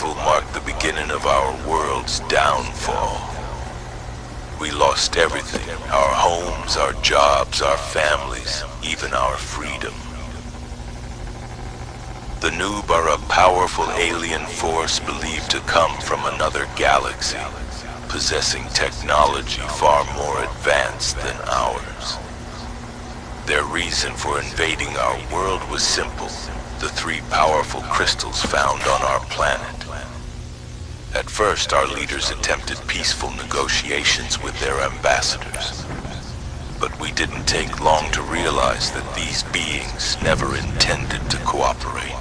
survival marked the beginning of our world's downfall. We lost everything, our homes, our jobs, our families, even our freedom. The Noob are a powerful alien force believed to come from another galaxy, possessing technology far more advanced than ours. Their reason for invading our world was simple: the 3 powerful crystals found on our planet. At first, our leaders attempted peaceful negotiations with their ambassadors. But we didn't take long to realize that these beings never intended to cooperate.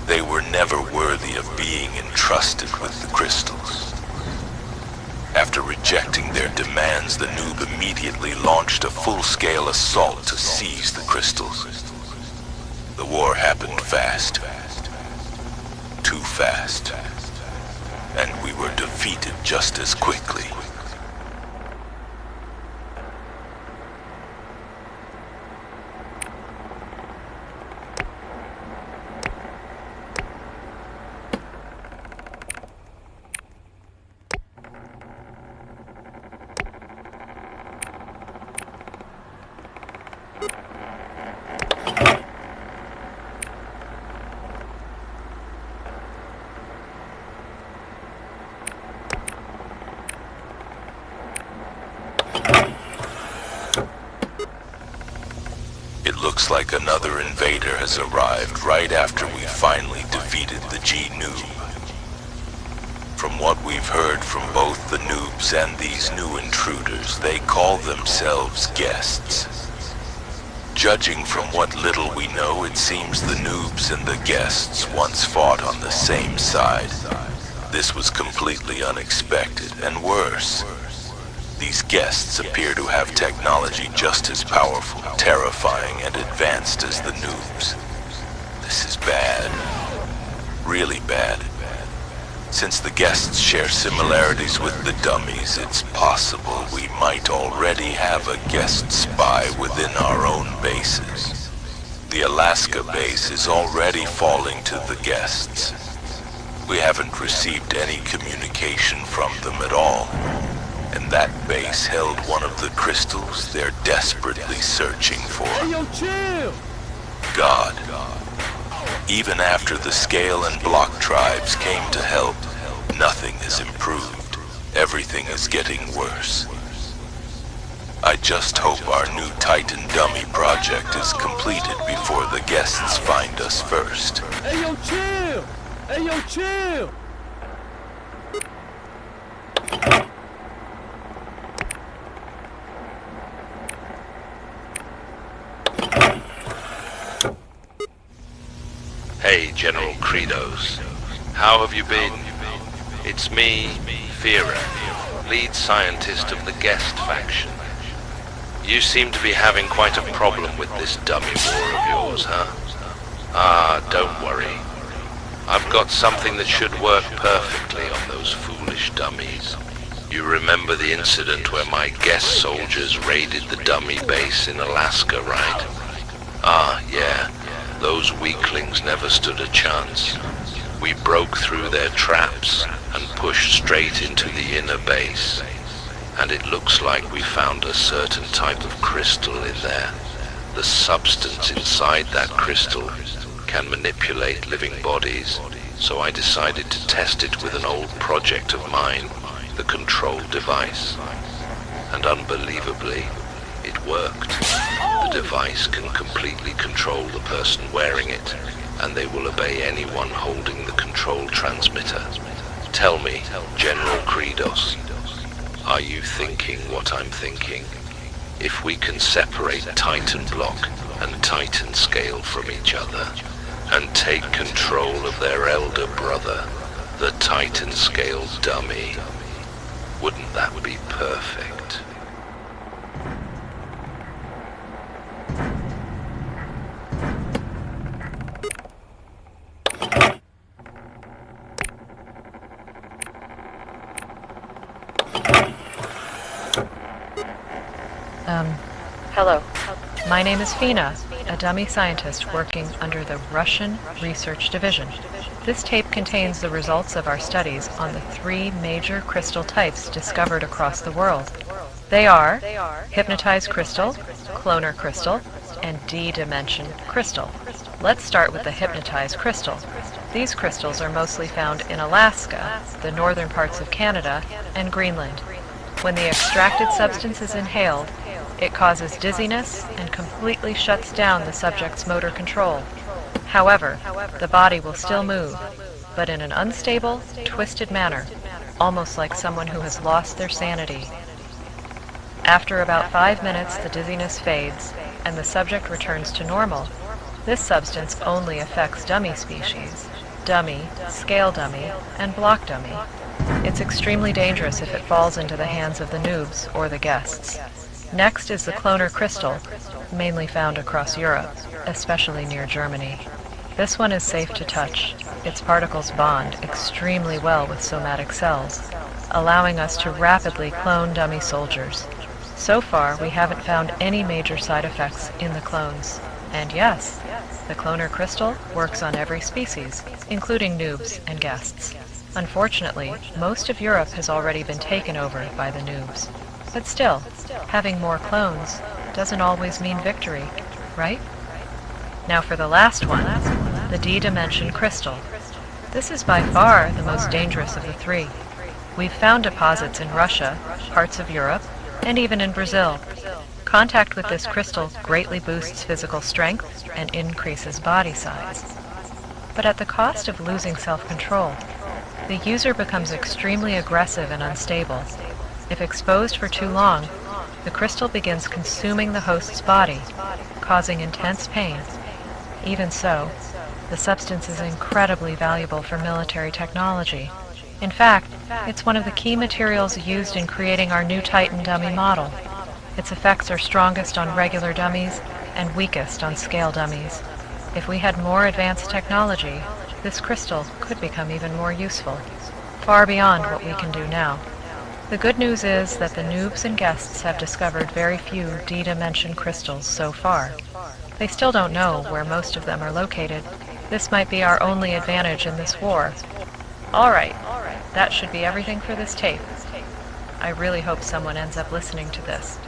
They were never worthy of being entrusted with the crystals. After rejecting their demands, the Noob immediately launched a full-scale assault to seize the crystals. The war happened fast. Too fast. And we were defeated just as quickly. Looks like another invader has arrived right after we finally defeated the G-Noob. From what we've heard from both the Noobs and these new intruders, they call themselves guests. Judging from what little we know, it seems the Noobs and the guests once fought on the same side. This was completely unexpected, and worse, these guests appear to have technology just as powerful, terrifying, and advanced as the Noobs. This is bad. Really bad. Since the guests share similarities with the dummies, it's possible we might already have a guest spy within our own bases. The Alaska base is already falling to the guests. We haven't received any communication from them at all. And that base held one of the crystals they're desperately searching for. Hey, yo, chill! God. Even after the Scale and Block tribes came to help, nothing has improved. Everything is getting worse. I just hope our new Titan dummy project is completed before the guests find us first. Hey, yo, chill! Hey, yo, chill! Hey, General Credos. How have you been? It's me, Vera, lead scientist of the Guest faction. You seem to be having quite a problem with this dummy war of yours, huh? Ah, don't worry. I've got something that should work perfectly on those foolish dummies. You remember the incident where my guest soldiers raided the dummy base in Alaska, right? Ah, yeah. Those weaklings never stood a chance. We broke through their traps and pushed straight into the inner base. And it looks like we found a certain type of crystal in there. The substance inside that crystal can manipulate living bodies, so I decided to test it with an old project of mine, the control device. And unbelievably, it worked. The device can completely control the person wearing it, and they will obey anyone holding the control transmitter. Tell me, General Credos, are you thinking what I'm thinking? If we can separate Titan Block and Titan Scale from each other, and take control of their elder brother, the Titan Scale dummy, wouldn't that be perfect? Hello. My name is Fina, a dummy scientist working under the Russian Research Division. This tape contains the results of our studies on the 3 major crystal types discovered across the world. They are hypnotized crystal, cloner crystal, and D-dimension crystal. Let's start with the hypnotized crystal. These crystals are mostly found in Alaska, the northern parts of Canada, and Greenland. When the extracted substance is inhaled, it causes dizziness and completely shuts down the subject's motor control. However, the body will still move, but in an unstable, twisted manner, almost like someone who has lost their sanity. After about 5 minutes, the dizziness fades, and the subject returns to normal. This substance only affects dummy species: dummy, scale dummy, and block dummy. It's extremely dangerous if it falls into the hands of the noobs or the guests. Next is the cloner crystal, mainly found across Europe, especially near Germany. This one is safe to touch. Its particles bond extremely well with somatic cells, allowing us to rapidly clone dummy soldiers. So far, we haven't found any major side effects in the clones. And yes, the cloner crystal works on every species, including noobs and guests. Unfortunately, most of Europe has already been taken over by the noobs. But still, having more clones doesn't always mean victory, right? Now for the last one, the D-dimension crystal. This is by far the most dangerous of the 3. We've found deposits in Russia, parts of Europe, and even in Brazil. Contact with this crystal greatly boosts physical strength and increases body size. But at the cost of losing self-control, the user becomes extremely aggressive and unstable. If exposed for too long, the crystal begins consuming the host's body, causing intense pain. Even so, the substance is incredibly valuable for military technology. In fact, it's one of the key materials used in creating our new Titan dummy model. Its effects are strongest on regular dummies and weakest on scale dummies. If we had more advanced technology, this crystal could become even more useful, far beyond what we can do now. The good news is that the noobs and guests have discovered very few D-dimension crystals so far. They still don't know where most of them are located. This might be our only advantage in this war. Alright, that should be everything for this tape. I really hope someone ends up listening to this.